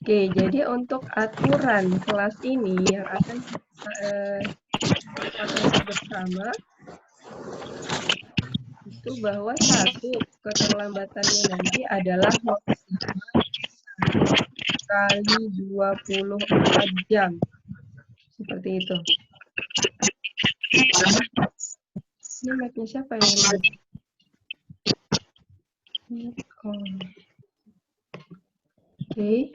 Oke, jadi untuk aturan kelas ini yang akan sepakati bersama itu bahwa satu, keterlambatannya nanti adalah maksimal 1 kali 24 jam. Seperti itu. Ini mic-nya siapa yang ribut? Oke.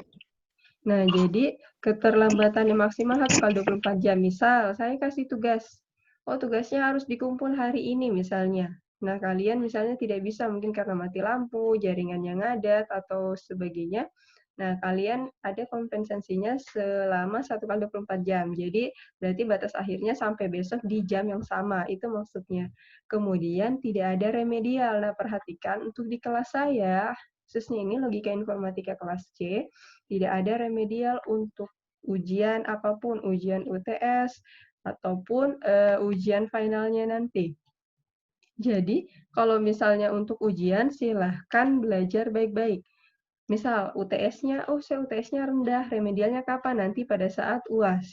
Nah, jadi keterlambatannya maksimal 1 kali 24 jam. Misal, saya kasih tugas. Oh, tugasnya harus dikumpul hari ini misalnya. Nah, kalian misalnya tidak bisa mungkin karena mati lampu, jaringannya ngadat, atau sebagainya. Nah, kalian ada kompensasinya selama 1 kali 24 jam. Jadi, berarti batas akhirnya sampai besok di jam yang sama. Itu maksudnya. Kemudian, tidak ada remedial. Nah, perhatikan untuk di kelas saya, khususnya ini logika informatika kelas C, tidak ada remedial untuk ujian apapun, ujian UTS, ataupun ujian finalnya nanti. Jadi, kalau misalnya untuk ujian, silahkan belajar baik-baik. Misal, UTS-nya, oh saya UTS-nya rendah, remedialnya kapan? Nanti pada saat UAS.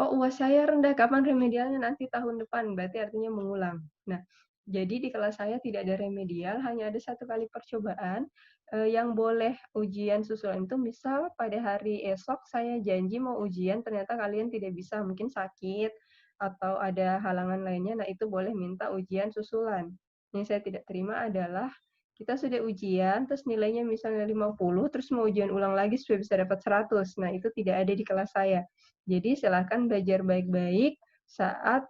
Oh, UAS saya rendah, kapan remedialnya? Nanti tahun depan, berarti artinya mengulang. Nah, jadi di kelas saya tidak ada remedial, hanya ada 1 kali percobaan. Yang boleh ujian susulan itu misal pada hari esok saya janji mau ujian, ternyata kalian tidak bisa, mungkin sakit, atau ada halangan lainnya, nah itu boleh minta ujian susulan. Yang saya tidak terima adalah kita sudah ujian, terus nilainya misalnya 50, terus mau ujian ulang lagi supaya bisa dapat 100. Nah, itu tidak ada di kelas saya. Jadi silakan belajar baik-baik saat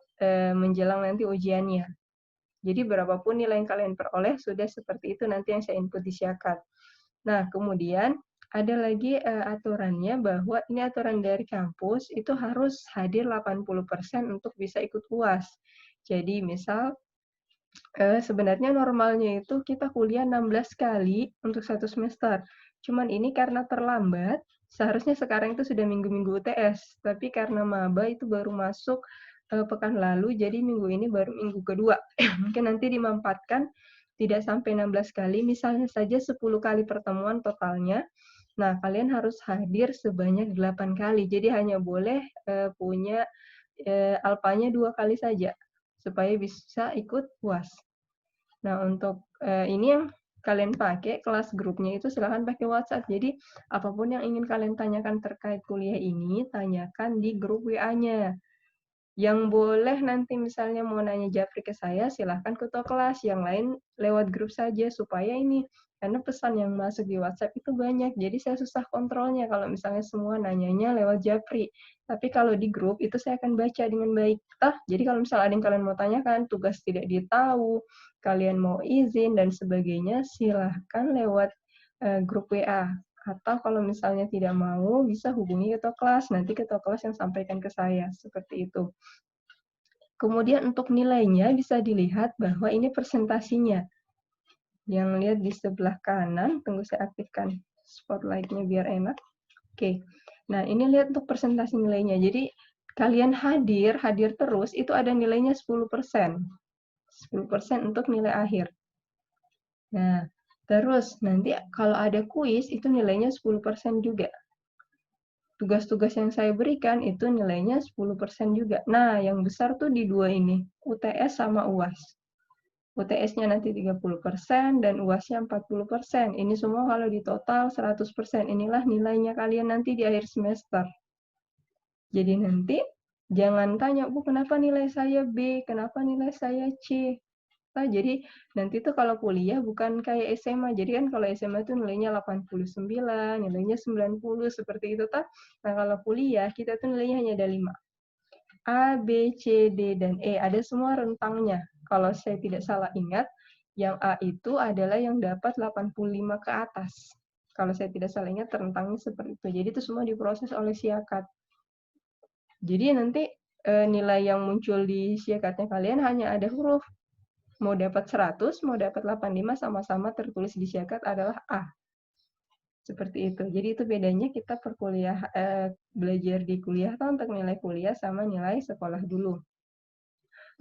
menjelang nanti ujiannya. Jadi berapapun nilai yang kalian peroleh sudah seperti itu nanti yang saya input di Syakat. Nah, kemudian ada lagi aturannya bahwa ini aturan dari kampus itu harus hadir 80% untuk bisa ikut UAS. Jadi misal sebenarnya normalnya itu kita kuliah 16 kali untuk 1 semester. Cuman ini karena terlambat, seharusnya sekarang itu sudah minggu-minggu UTS, tapi karena maba itu baru masuk pekan lalu, jadi minggu ini baru minggu kedua. Mungkin nanti dimampatkan tidak sampai 16 kali, misalnya saja 10 kali pertemuan totalnya. Nah, kalian harus hadir sebanyak 8 kali. Jadi hanya boleh punya alpanya 2 kali saja supaya bisa ikut UAS. Nah, untuk ini yang kalian pakai kelas grupnya itu silahkan pakai WhatsApp. Jadi, apapun yang ingin kalian tanyakan terkait kuliah ini, tanyakan di grup WA-nya. Yang boleh nanti misalnya mau nanya japri ke saya, silahkan ketua kelas. Yang lain lewat grup saja, supaya ini, karena pesan yang masuk di WhatsApp itu banyak, jadi saya susah kontrolnya kalau misalnya semua nanyanya lewat japri. Tapi kalau di grup, itu saya akan baca dengan baik. Jadi kalau misalnya ada yang kalian mau tanyakan, tugas tidak ditahu, kalian mau izin, dan sebagainya, silahkan lewat grup WA. Atau kalau misalnya tidak mau, bisa hubungi ketua kelas. Nanti ketua kelas yang sampaikan ke saya. Seperti itu. Kemudian untuk nilainya bisa dilihat bahwa ini presentasinya. Yang lihat di sebelah kanan, tunggu saya aktifkan spotlight-nya biar enak. Oke. Nah, ini lihat untuk presentasi nilainya. Jadi, kalian hadir terus, itu ada nilainya 10%. 10% untuk nilai akhir. Nah, terus nanti kalau ada kuis, itu nilainya 10% juga. Tugas-tugas yang saya berikan itu nilainya 10% juga. Nah, yang besar tuh di dua ini, UTS sama UAS. UTS-nya nanti 30% dan UAS-nya 40%. Ini semua kalau di total 100%. Inilah nilainya kalian nanti di akhir semester. Jadi nanti jangan tanya, Bu, kenapa nilai saya B, kenapa nilai saya C? Jadi nanti tuh kalau kuliah bukan kayak SMA. Jadi kan kalau SMA tuh nilainya 89, nilainya 90, seperti itu. Nah, kalau kuliah kita tuh nilainya hanya ada 5. A, B, C, D, dan E. Ada semua rentangnya. Kalau saya tidak salah ingat, yang A itu adalah yang dapat 85 ke atas. Kalau saya tidak salah ingat, rentangnya seperti itu. Jadi itu semua diproses oleh Syakat. Jadi nanti nilai yang muncul di Syakatnya kalian hanya ada huruf. Mau dapat 100, mau dapat 85, sama-sama tertulis di Syakat adalah A. Seperti itu. Jadi itu bedanya kita belajar di kuliah untuk nilai kuliah sama nilai sekolah dulu.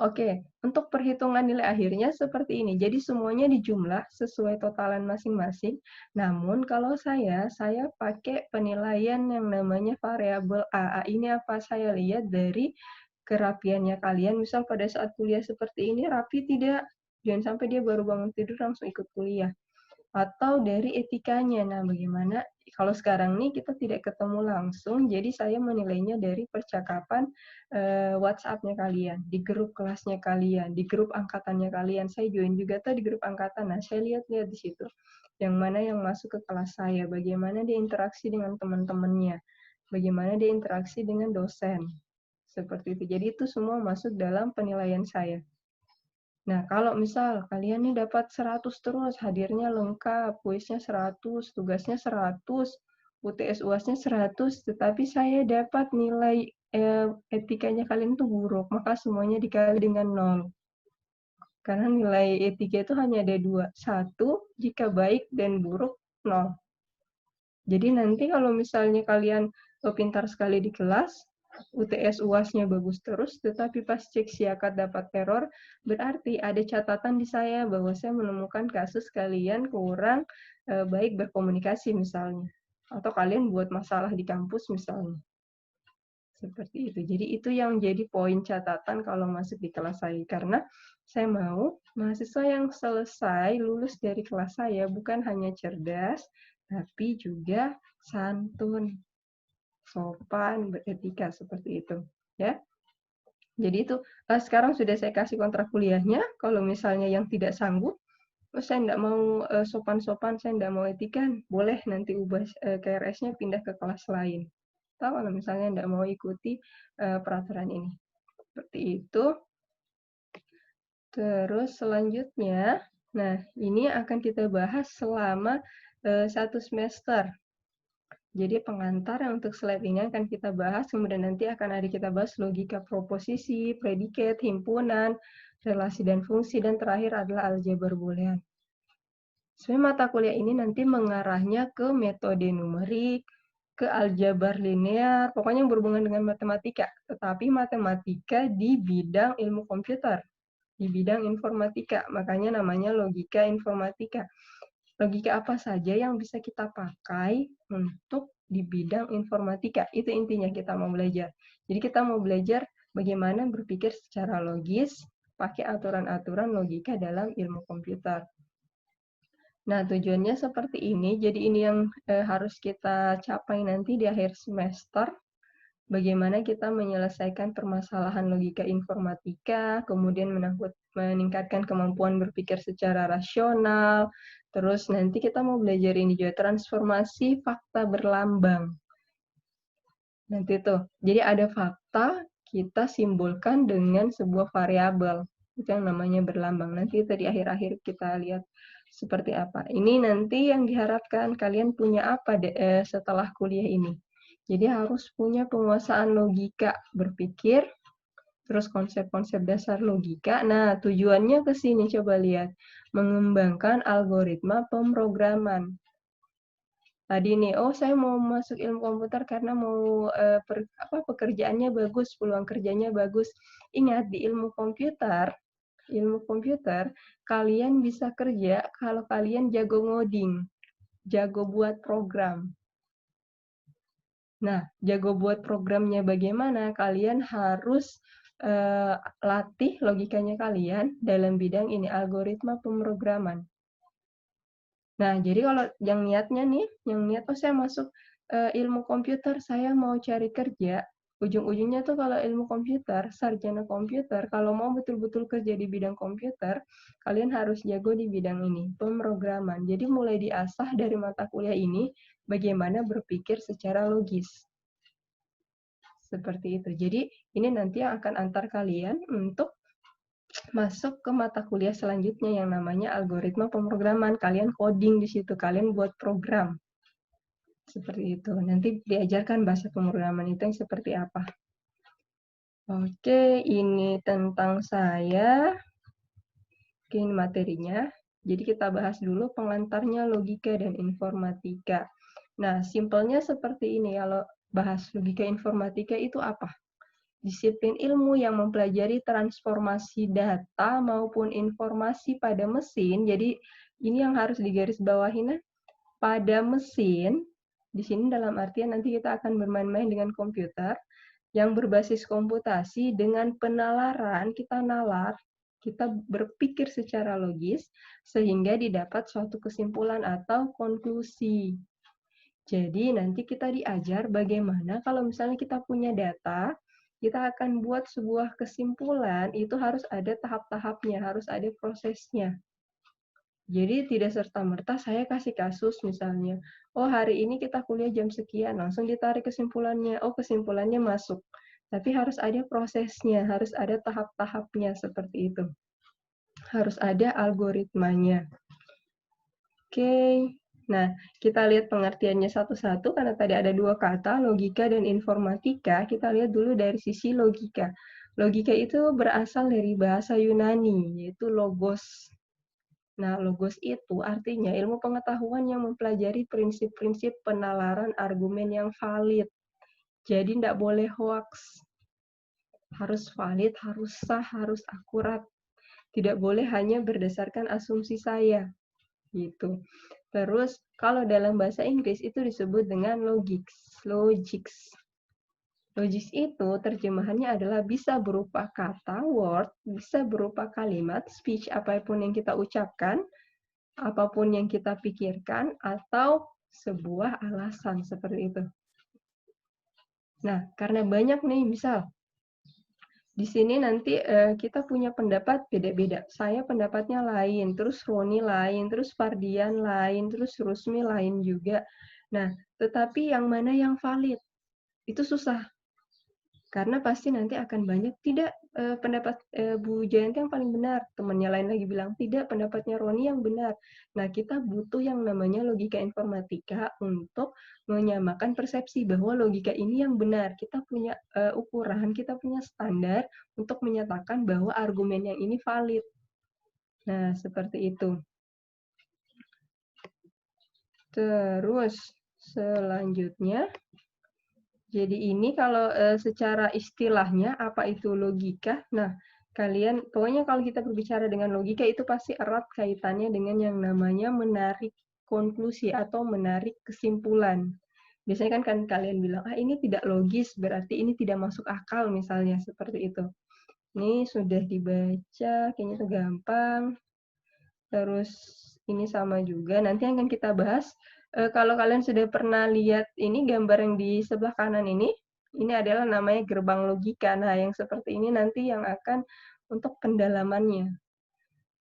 Oke, untuk perhitungan nilai akhirnya seperti ini. Jadi semuanya dijumlah sesuai totalan masing-masing. Namun kalau saya pakai penilaian yang namanya variabel A. A ini apa? Saya lihat dari kerapiannya kalian. Misal pada saat kuliah seperti ini rapi tidak? Jangan sampai dia baru bangun tidur langsung ikut kuliah. Atau dari etikanya. Nah, bagaimana kalau sekarang nih kita tidak ketemu langsung, jadi saya menilainya dari percakapan WhatsApp-nya kalian, di grup kelasnya kalian, di grup angkatannya kalian. Saya join juga tuh di grup angkatan. Nah, saya lihat-lihat di situ. Yang mana yang masuk ke kelas saya, bagaimana dia interaksi dengan teman-temannya, bagaimana dia interaksi dengan dosen. Seperti itu. Jadi itu semua masuk dalam penilaian saya. Nah, kalau misal kalian nih dapat 100 terus, hadirnya lengkap, kuisnya 100, tugasnya 100, UTS UASnya 100, tetapi saya dapat nilai etikanya kalian tuh buruk, maka semuanya dikali dengan 0. Karena nilai etika itu hanya ada 2. 1, jika baik dan buruk, 0. Jadi nanti kalau misalnya kalian pintar sekali di kelas, UTS UASnya bagus terus, tetapi pas cek siakat dapat error, berarti ada catatan di saya bahwa saya menemukan kasus kalian kurang baik berkomunikasi misalnya. Atau kalian buat masalah di kampus misalnya. Seperti itu. Jadi itu yang jadi poin catatan kalau masuk di kelas saya. Karena saya mau mahasiswa yang selesai lulus dari kelas saya bukan hanya cerdas, tapi juga santun, sopan, beretika, seperti itu. Ya. Jadi itu sekarang sudah saya kasih kontrak kuliahnya. Kalau misalnya yang tidak sanggup, saya tidak mau sopan-sopan, saya tidak mau etika, boleh nanti ubah KRS-nya pindah ke kelas lain. Atau kalau misalnya tidak mau ikuti peraturan ini. Seperti itu. Terus selanjutnya, nah ini akan kita bahas selama 1 semester. Jadi pengantar yang untuk slide ini akan kita bahas, kemudian nanti akan ada kita bahas logika proposisi, predikat, himpunan, relasi dan fungsi, dan terakhir adalah aljabar boolean. Sebenarnya mata kuliah ini nanti mengarahnya ke metode numerik, ke aljabar linear, pokoknya yang berhubungan dengan matematika. Tetapi matematika di bidang ilmu komputer, di bidang informatika, makanya namanya logika informatika. Logika apa saja yang bisa kita pakai untuk di bidang informatika. Itu intinya kita mau belajar. Jadi kita mau belajar bagaimana berpikir secara logis, pakai aturan-aturan logika dalam ilmu komputer. Nah, tujuannya seperti ini. Jadi ini yang harus kita capai nanti di akhir semester. Bagaimana kita menyelesaikan permasalahan logika informatika, kemudian meningkatkan kemampuan berpikir secara rasional, terus nanti kita mau belajar ini juga transformasi fakta berlambang. Nanti tuh, jadi ada fakta, kita simbolkan dengan sebuah variabel. Itu yang namanya berlambang. Nanti itu di akhir-akhir kita lihat seperti apa. Ini nanti yang diharapkan kalian punya apa setelah kuliah ini. Jadi harus punya penguasaan logika berpikir, terus konsep-konsep dasar logika. Nah, tujuannya ke sini coba lihat. Mengembangkan algoritma pemrograman. Tadi nih, oh saya mau masuk ilmu komputer karena mau pekerjaannya bagus, peluang kerjanya bagus. Ingat, di ilmu komputer, kalian bisa kerja kalau kalian jago ngoding, jago buat program. Nah, jago buat programnya bagaimana? Kalian harus latih logikanya kalian dalam bidang ini, algoritma pemrograman. Nah, jadi kalau yang niatnya nih, yang niat, oh saya masuk ilmu komputer, saya mau cari kerja, ujung-ujungnya tuh kalau ilmu komputer, sarjana komputer, kalau mau betul-betul kerja di bidang komputer, kalian harus jago di bidang ini, pemrograman. Jadi mulai diasah dari mata kuliah ini, bagaimana berpikir secara logis. Seperti itu. Jadi ini nanti yang akan antar kalian untuk masuk ke mata kuliah selanjutnya yang namanya algoritma pemrograman. Kalian coding di situ, kalian buat program. Seperti itu. Nanti diajarkan bahasa pemrograman itu yang seperti apa. Oke, ini tentang saya. Oke, ini materinya. Jadi kita bahas dulu pengantarnya logika dan informatika. Nah, simpelnya seperti ini. Kalau bahas logika informatika itu apa? disiplin ilmu yang mempelajari transformasi data maupun informasi pada mesin. Jadi ini yang harus digarisbawahi, nah, pada mesin. Di sini dalam artian nanti kita akan bermain-main dengan komputer yang berbasis komputasi dengan penalaran, kita nalar, kita berpikir secara logis sehingga didapat suatu kesimpulan atau konklusi. Jadi nanti kita diajar bagaimana kalau misalnya kita punya data, kita akan buat sebuah kesimpulan, itu harus ada tahap-tahapnya, harus ada prosesnya. Jadi tidak serta-merta saya kasih kasus misalnya, oh hari ini kita kuliah jam sekian, langsung ditarik kesimpulannya, oh kesimpulannya masuk. Tapi harus ada prosesnya, harus ada tahap-tahapnya seperti itu. Harus ada algoritmanya. Oke. Nah, kita lihat pengertiannya satu-satu karena tadi ada dua kata, logika dan informatika. Kita lihat dulu dari sisi logika. Logika itu berasal dari bahasa Yunani, yaitu logos. Nah, logos itu artinya ilmu pengetahuan yang mempelajari prinsip-prinsip penalaran argumen yang valid. Jadi tidak boleh hoax. Harus valid, harus sah, harus akurat. Tidak boleh hanya berdasarkan asumsi saya. Gitu. Terus kalau dalam bahasa Inggris itu disebut dengan logics. Logics itu terjemahannya adalah bisa berupa kata, word, bisa berupa kalimat, speech, apapun yang kita ucapkan, apapun yang kita pikirkan, atau sebuah alasan seperti itu. Nah, karena banyak nih, misal di sini nanti kita punya pendapat beda-beda. Saya pendapatnya lain, terus Roni lain, terus Fardian lain, terus Rusmi lain juga. Nah, tetapi yang mana yang valid? Itu susah. Karena pasti nanti akan banyak, tidak pendapat Bu Jayanti yang paling benar, temannya lain lagi bilang, tidak, pendapatnya Roni yang benar. Nah, kita butuh yang namanya logika informatika untuk menyamakan persepsi bahwa logika ini yang benar. Kita punya ukuran, kita punya standar untuk menyatakan bahwa argumen yang ini valid. Nah, seperti itu. Terus, selanjutnya, jadi ini kalau secara istilahnya apa itu logika? Nah, kalian pokoknya kalau kita berbicara dengan logika itu pasti erat kaitannya dengan yang namanya menarik konklusi atau menarik kesimpulan. Biasanya kan kalian bilang, ah ini tidak logis, berarti ini tidak masuk akal misalnya, seperti itu. Ini sudah dibaca, kayaknya itu gampang. Terus ini sama juga, nanti akan kita bahas. Kalau kalian sudah pernah lihat ini gambar yang di sebelah kanan ini adalah namanya gerbang logika. Nah, yang seperti ini nanti yang akan untuk pendalamannya.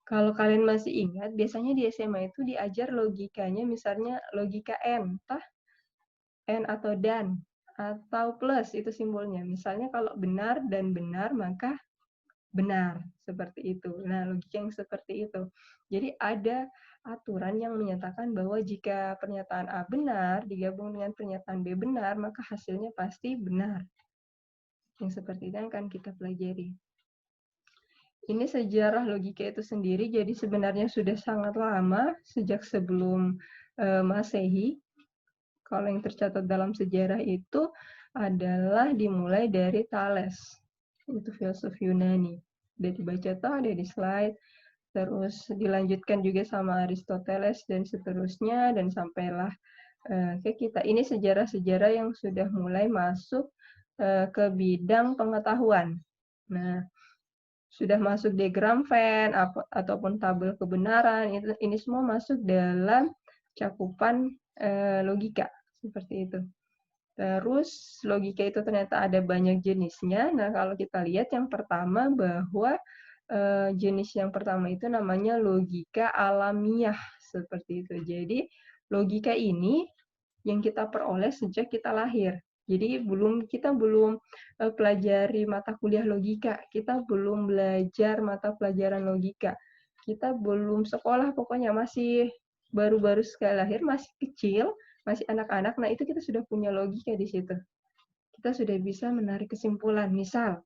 Kalau kalian masih ingat, biasanya di SMA itu diajar logikanya, misalnya logika N, N atau dan, atau plus, itu simbolnya. Misalnya kalau benar dan benar, maka benar, seperti itu. Nah, logika yang seperti itu. Jadi ada aturan yang menyatakan bahwa jika pernyataan A benar, digabung dengan pernyataan B benar, maka hasilnya pasti benar. Yang seperti itu akan kita pelajari. Ini sejarah logika itu sendiri, jadi sebenarnya sudah sangat lama, sejak sebelum Masehi. Kalau yang tercatat dalam sejarah itu adalah dimulai dari Thales, itu filsuf Yunani. Udah dibaca toh, ada di slide. Terus dilanjutkan juga sama Aristoteles dan seterusnya, dan sampailah ke kita. Ini sejarah-sejarah yang sudah mulai masuk ke bidang pengetahuan. Nah, sudah masuk diagram Venn ataupun tabel kebenaran, ini semua masuk dalam cakupan logika, seperti itu. Terus logika itu ternyata ada banyak jenisnya. Nah, kalau kita lihat yang pertama bahwa jenis yang pertama itu namanya logika alamiah, seperti itu. Jadi logika ini yang kita peroleh sejak kita lahir. Jadi kita belum pelajari mata kuliah logika, kita belum belajar mata pelajaran logika. Kita belum sekolah, pokoknya masih baru-baru sekali lahir, masih kecil, masih anak-anak. Nah, itu kita sudah punya logika di situ. Kita sudah bisa menarik kesimpulan. Misal,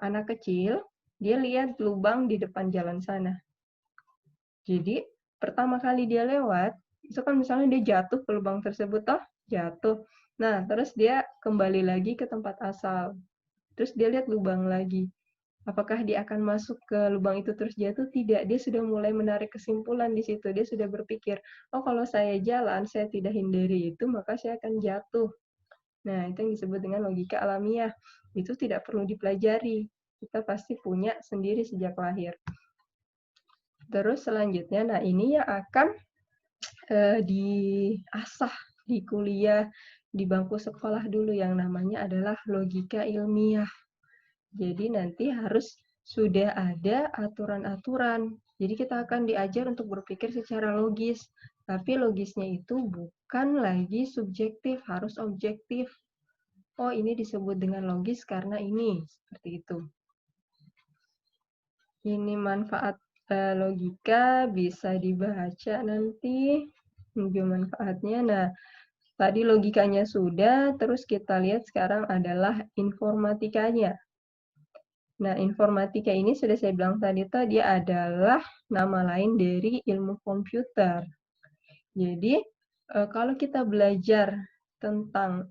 anak kecil, dia lihat lubang di depan jalan sana. Jadi, pertama kali dia lewat, itu kan misalnya dia jatuh ke lubang tersebut, toh jatuh. Nah, terus dia kembali lagi ke tempat asal. Terus dia lihat lubang lagi. Apakah dia akan masuk ke lubang itu terus jatuh? Tidak, dia sudah mulai menarik kesimpulan di situ. Dia sudah berpikir, oh kalau saya jalan, saya tidak hindari itu, maka saya akan jatuh. Nah, itu yang disebut dengan logika alamiah. Itu tidak perlu dipelajari. Kita pasti punya sendiri sejak lahir. Terus selanjutnya, nah ini yang akan diasah di kuliah, di bangku sekolah dulu, yang namanya adalah logika ilmiah. Jadi nanti harus sudah ada aturan-aturan. Jadi kita akan diajar untuk berpikir secara logis. Tapi logisnya itu bukan lagi subjektif, harus objektif. Oh, ini disebut dengan logis karena ini. Seperti itu. Ini manfaat logika, bisa dibaca nanti. Ini manfaatnya. Nah, tadi logikanya sudah, terus kita lihat sekarang adalah informatikanya. Nah, informatika ini sudah saya bilang tadi, dia adalah nama lain dari ilmu komputer. Jadi, kalau kita belajar tentang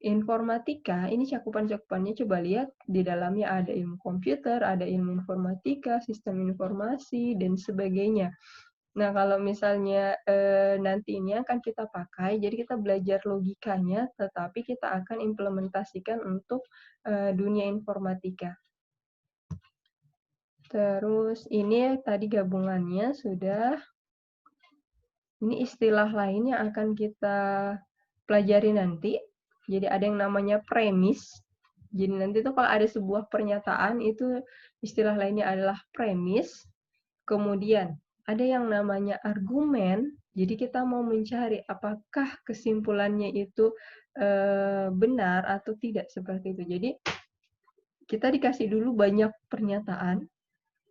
informatika, ini cakupan-cakupannya coba lihat, di dalamnya ada ilmu komputer, ada ilmu informatika, sistem informasi, dan sebagainya. Nah, kalau misalnya nanti ini akan kita pakai, jadi kita belajar logikanya, tetapi kita akan implementasikan untuk dunia informatika. Terus ini tadi gabungannya sudah. Ini istilah lain yang akan kita pelajari nanti. Jadi ada yang namanya premis. Jadi nanti tuh kalau ada sebuah pernyataan, itu istilah lainnya adalah premis. Kemudian ada yang namanya argumen. Jadi kita mau mencari apakah kesimpulannya itu benar atau tidak, seperti itu. Jadi kita dikasih dulu banyak pernyataan.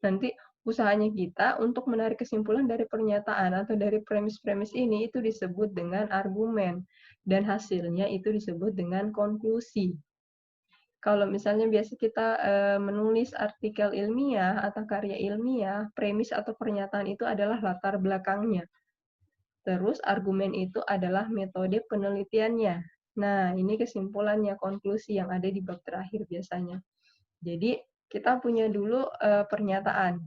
Nanti usahanya kita untuk menarik kesimpulan dari pernyataan atau dari premis-premis ini, itu disebut dengan argumen. Dan hasilnya itu disebut dengan konklusi. Kalau misalnya biasa kita menulis artikel ilmiah atau karya ilmiah, premis atau pernyataan itu adalah latar belakangnya. Terus argumen itu adalah metode penelitiannya. Nah, ini kesimpulannya, konklusi yang ada di bab terakhir biasanya. Jadi, kita punya dulu pernyataan.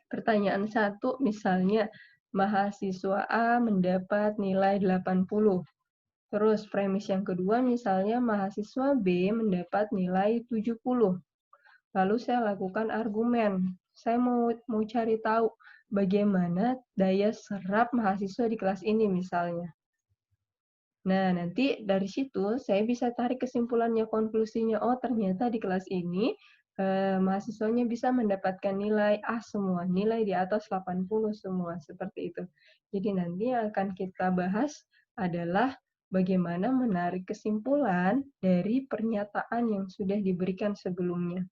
Pertanyaan 1, misalnya, mahasiswa A mendapat nilai 80. Terus premis yang kedua, misalnya mahasiswa B mendapat nilai 70. Lalu saya lakukan argumen. Saya mau cari tahu bagaimana daya serap mahasiswa di kelas ini misalnya. Nah, nanti dari situ saya bisa tarik kesimpulannya, konklusinya. Oh, ternyata di kelas ini mahasiswanya bisa mendapatkan nilai A semua, nilai di atas 80 semua, seperti itu. Jadi nanti yang akan kita bahas adalah bagaimana menarik kesimpulan dari pernyataan yang sudah diberikan sebelumnya.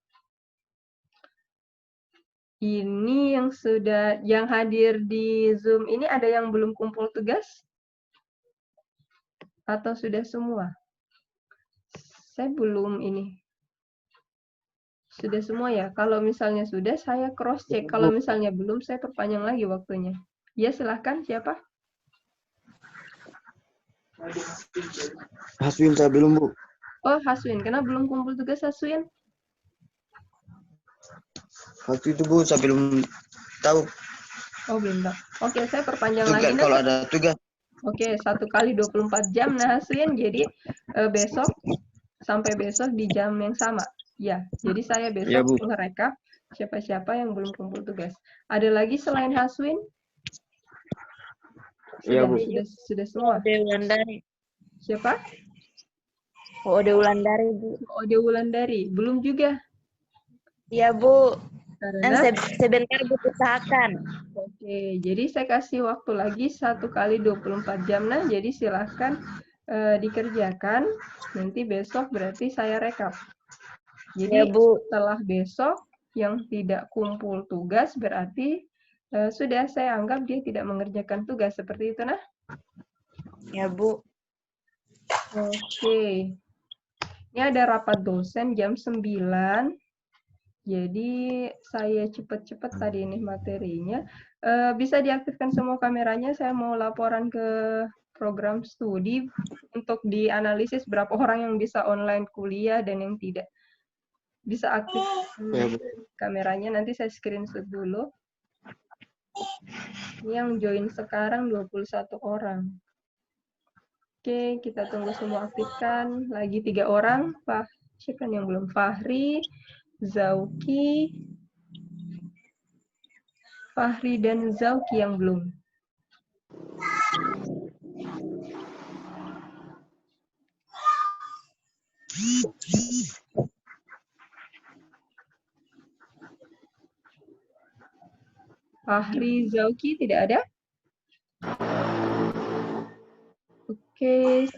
Ini yang hadir di Zoom ini ada yang belum kumpul tugas? Atau sudah semua? Saya belum ini. Sudah semua ya? Kalau misalnya sudah, saya cross check. Kalau misalnya belum, saya perpanjang lagi waktunya. Ya, silahkan. Siapa? Haswin, saya belum, Bu. Oh, Haswin. Kenapa belum kumpul tugas, Haswin? Waktu itu, Bu, saya belum tahu. Oh, belum tahu. Oke, saya perpanjang Tugas, lagi. kalau ada tugas. Oke, 1 kali 24 jam. Nah, Haswin, jadi besok, sampai besok di jam yang sama. Ya, jadi saya Ya, besok Bu. ngerekap siapa-siapa yang belum kumpul tugas. Ada lagi selain Haswin? Iya, Bu. Sudah semua. Ode Wulandari. Siapa? Ode Wulandari, Bu. Ode Wulandari. Belum juga. Iya, Bu. Karena Sebentar, Bu, usahakan. Oke, jadi saya kasih waktu lagi 1 kali 24 jam. Nah, jadi silahkan dikerjakan. Nanti besok berarti saya rekap. Jadi Ya, Bu. setelah besok yang tidak kumpul tugas berarti sudah saya anggap dia tidak mengerjakan tugas. Seperti itu, nah? Ya, Bu. Oke. Ini ada rapat dosen jam 9. Jadi saya cepat-cepat tadi ini materinya. Bisa diaktifkan semua kameranya, saya mau laporan ke program studi untuk dianalisis berapa orang yang bisa online kuliah dan yang tidak. Bisa aktif Ya, Bu. kameranya, nanti saya screenshot dulu. Ini yang join sekarang 21 orang. Oke, kita tunggu semua aktifkan. Lagi 3 orang. Siapa yang belum? Fahri, Zauki, Fahri dan Zauki yang belum. Fahri, Zauki tidak ada? Oke,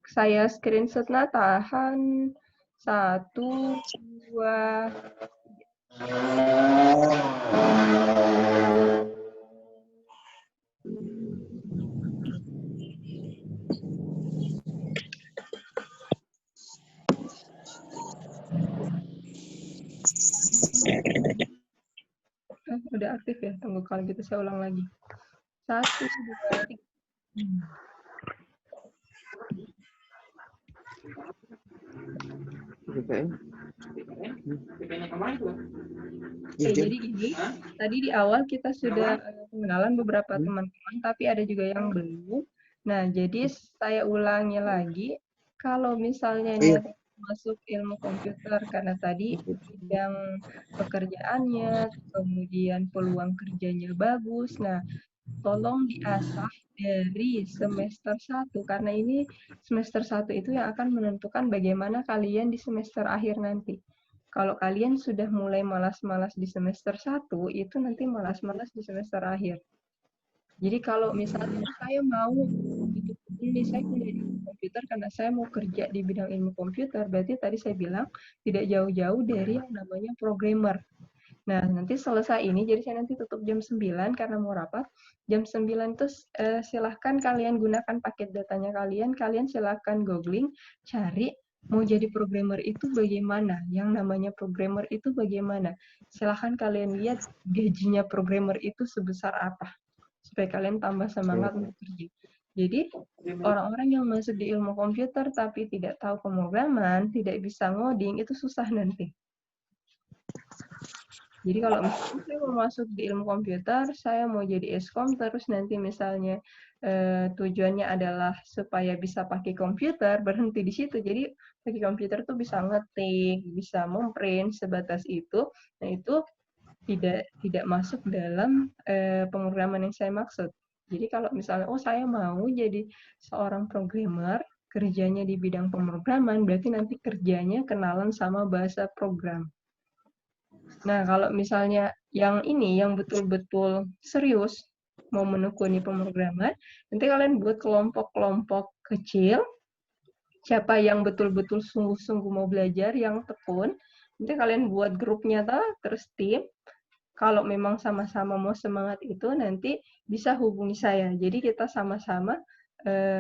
saya screenshot. Nah, tahan. 1, 2. Udah aktif ya? Tunggu, kalau gitu saya ulang lagi. 1, 2, 3. Oke, jadi gini, tadi di awal kita sudah pengenalan beberapa teman-teman, tapi ada juga yang belum. Nah, jadi saya ulangi lagi, kalau misalnya niat masuk ilmu komputer, karena tadi bidang pekerjaannya, kemudian peluang kerjanya bagus, nah tolong diasah dari semester 1, karena ini semester 1 itu yang akan menentukan bagaimana kalian di semester akhir nanti. Kalau kalian sudah mulai malas-malas di semester 1, itu nanti malas-malas di semester akhir. Jadi kalau misalnya saya mau ini saya kuliah di ilmu komputer karena saya mau kerja di bidang ilmu komputer, berarti tadi saya bilang tidak jauh-jauh dari yang namanya programmer. Nah, nanti selesai ini, jadi saya nanti tutup jam 9 karena mau rapat. Jam 9 itu silahkan kalian gunakan paket datanya kalian silahkan googling, cari mau jadi programmer itu bagaimana, yang namanya programmer itu bagaimana. Silahkan kalian lihat gajinya programmer itu sebesar apa, supaya kalian tambah semangat untuk kerja. Jadi, orang-orang yang masuk di ilmu komputer tapi tidak tahu pemrograman, tidak bisa ngoding, itu susah nanti. Jadi kalau misalnya saya mau masuk di ilmu komputer, saya mau jadi eskom, terus nanti misalnya tujuannya adalah supaya bisa pakai komputer, berhenti di situ. Jadi pakai komputer tuh bisa ngetik, bisa memprint, sebatas itu. Nah itu tidak masuk dalam pemrograman yang saya maksud. Jadi kalau misalnya, oh saya mau jadi seorang programmer, kerjanya di bidang pemrograman, berarti nanti kerjanya kenalan sama bahasa program. Nah, kalau misalnya yang ini, yang betul-betul serius, mau menekuni pemrograman, nanti kalian buat kelompok-kelompok kecil, siapa yang betul-betul sungguh-sungguh mau belajar, yang tekun, nanti kalian buat grupnya, terus tim, kalau memang sama-sama mau semangat itu, nanti bisa hubungi saya. Jadi kita sama-sama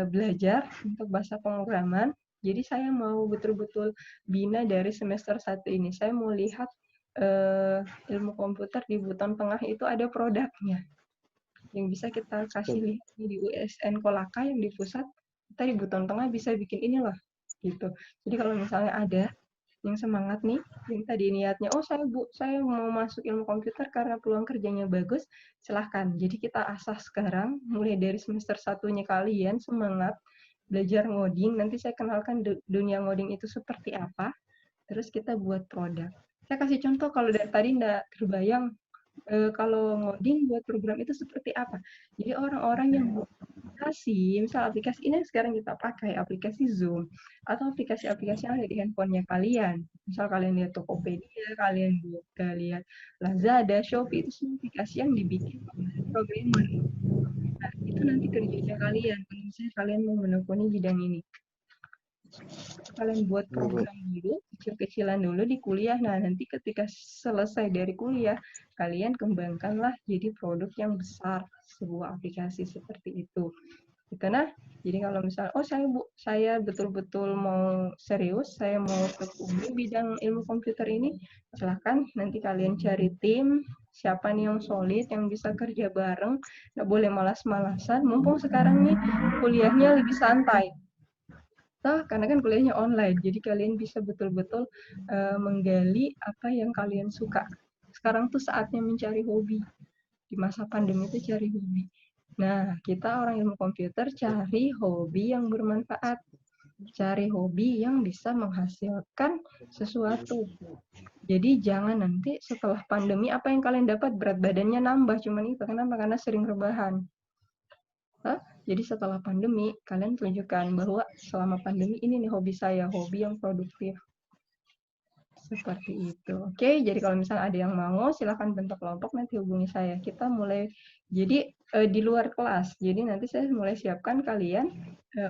belajar untuk bahasa pemrograman. Jadi saya mau betul-betul bina dari semester 1 ini. Saya mau lihat ilmu komputer di Buton Tengah itu ada produknya yang bisa kita kasih lihat di USN Kolaka yang di pusat, kita di Buton Tengah bisa bikin ini loh gitu. Jadi kalau misalnya ada yang semangat nih, yang tadi niatnya, oh saya mau masuk ilmu komputer karena peluang kerjanya bagus, silahkan. Jadi kita asah sekarang, mulai dari semester 1-nya kalian semangat belajar ngoding, nanti saya kenalkan dunia ngoding itu seperti apa, terus kita buat produk. Saya kasih contoh kalau dari tadi nggak terbayang kalau ngoding buat program itu seperti apa. Jadi orang-orang yang buat aplikasi, misal aplikasi ini yang sekarang kita pakai, aplikasi Zoom, atau aplikasi-aplikasi yang ada di handphonenya kalian. Misal kalian lihat Tokopedia, kalian lihat Lazada, Shopee, itu semua aplikasi yang dibikin oleh programmer. Nah, itu nanti kerjanya kalian, kalau misalnya kalian mau menekuni bidang ini. Kalian buat program dulu, kecil-kecilan dulu di kuliah. Nah, nanti ketika selesai dari kuliah, kalian kembangkanlah jadi produk yang besar, sebuah aplikasi seperti itu. Gitu nah. Jadi kalau misalnya, oh saya betul-betul mau serius, saya mau tekuni bidang ilmu komputer ini, silahkan nanti kalian cari tim, siapa nih yang solid, yang bisa kerja bareng, nggak boleh malas-malasan, mumpung sekarang nih kuliahnya lebih santai. Karena kan kuliahnya online, jadi kalian bisa betul-betul menggali apa yang kalian suka. Sekarang tuh saatnya mencari hobi. Di masa pandemi itu cari hobi. Nah, kita orang ilmu komputer cari hobi yang bermanfaat. Cari hobi yang bisa menghasilkan sesuatu. Jadi jangan nanti setelah pandemi apa yang kalian dapat berat badannya nambah cuman itu. Kenapa? Karena sering rebahan. Jadi setelah pandemi kalian tunjukkan bahwa selama pandemi ini nih hobi saya, hobi yang produktif. Seperti itu. Oke, jadi kalau misalnya ada yang mau silahkan bentuk kelompok, nanti hubungi saya. Kita mulai jadi di luar kelas. Jadi nanti saya mulai siapkan kalian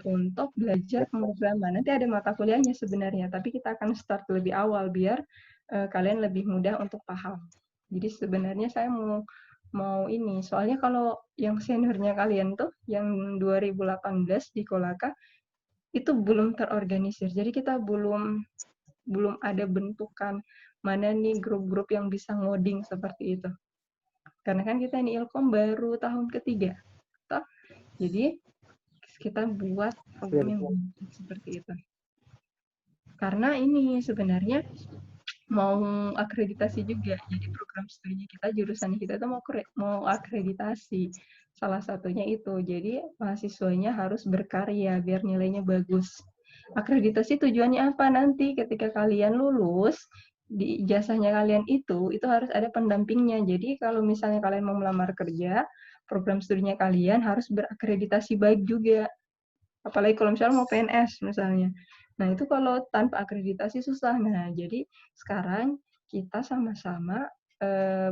untuk belajar pemrograman. Nanti ada mata kuliahnya sebenarnya, tapi kita akan start lebih awal biar kalian lebih mudah untuk paham. Jadi sebenarnya saya mau ini, soalnya kalau yang seniornya kalian tuh yang 2018 di Kolaka itu belum terorganisir. Jadi kita belum ada bentukan mana nih grup-grup yang bisa ngoding seperti itu. Karena kan kita ini Ilkom baru tahun ketiga. Toh? Jadi kita buat program yang seperti itu. Karena ini sebenarnya mau akreditasi juga. Jadi program studinya kita, jurusan kita itu mau akreditasi. Salah satunya itu. Jadi mahasiswanya harus berkarya biar nilainya bagus. Akreditasi tujuannya apa nanti ketika kalian lulus, di ijazahnya kalian itu harus ada pendampingnya. Jadi kalau misalnya kalian mau melamar kerja, program studinya kalian harus berakreditasi baik juga. Apalagi kalau misalnya mau PNS misalnya. Nah, itu kalau tanpa akreditasi susah. Nah, jadi sekarang kita sama-sama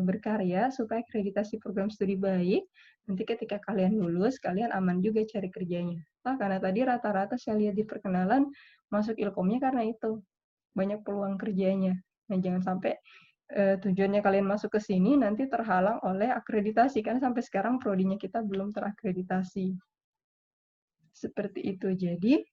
berkarya supaya akreditasi program studi baik. Nanti ketika kalian lulus, kalian aman juga cari kerjanya. Karena tadi rata-rata saya lihat di perkenalan masuk Ilkomnya karena itu. Banyak peluang kerjanya. Nah, jangan sampai tujuannya kalian masuk ke sini nanti terhalang oleh akreditasi. Karena sampai sekarang prodinya kita belum terakreditasi. Seperti itu. Jadi,